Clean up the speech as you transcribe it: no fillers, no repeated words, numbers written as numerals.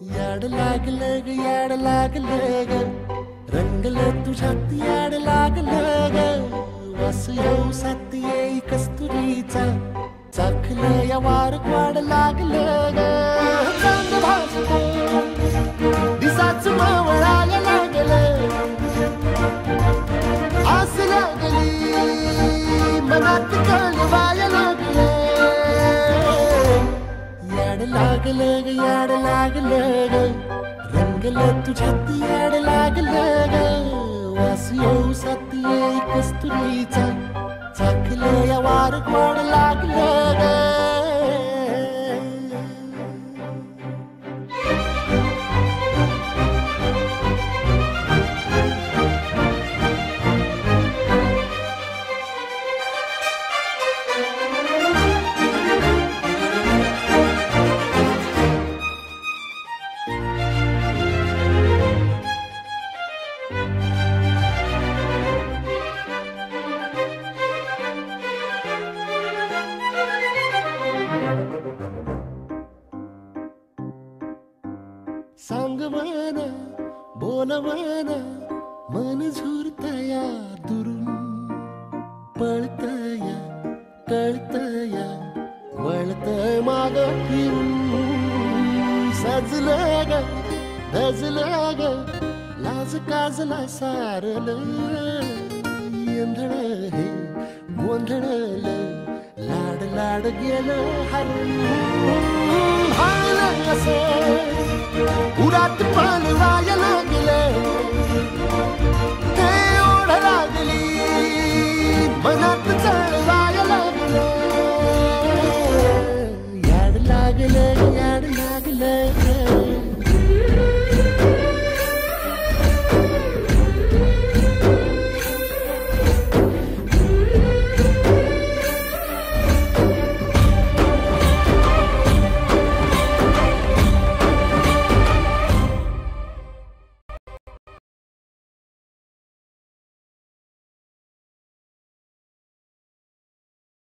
याड लागलं ग याड लागलं ग रंगलं तुझ्यात याड लागलं ग वास येऊ साथ येई कस्तुरीचा चाखलं या वार वाड लागलं ग चांद भासलं दिसाच मावळायला लागलं आस लागली मनात कळवायला लागलं याड लागलं ग याड लागलं ग रंगलं तुझ्यात याड लागलं ग वास येऊ साथ येई कस्तुरीचा चाखलं या वार वाड लागलं ग सांगवाना बोलवाना मन झुरतया दुरून पळतया कळतया वळतय माग फिरून सजलं ग धजलं ग लाज काजला सारलं येंधळ हे गोंधळलं लाड लाड गेलं हरून भाळलं असं उरात पालवाया लागलं ते ओढ लागली मनात चळवाया लागलं याड लागलं याड लागलं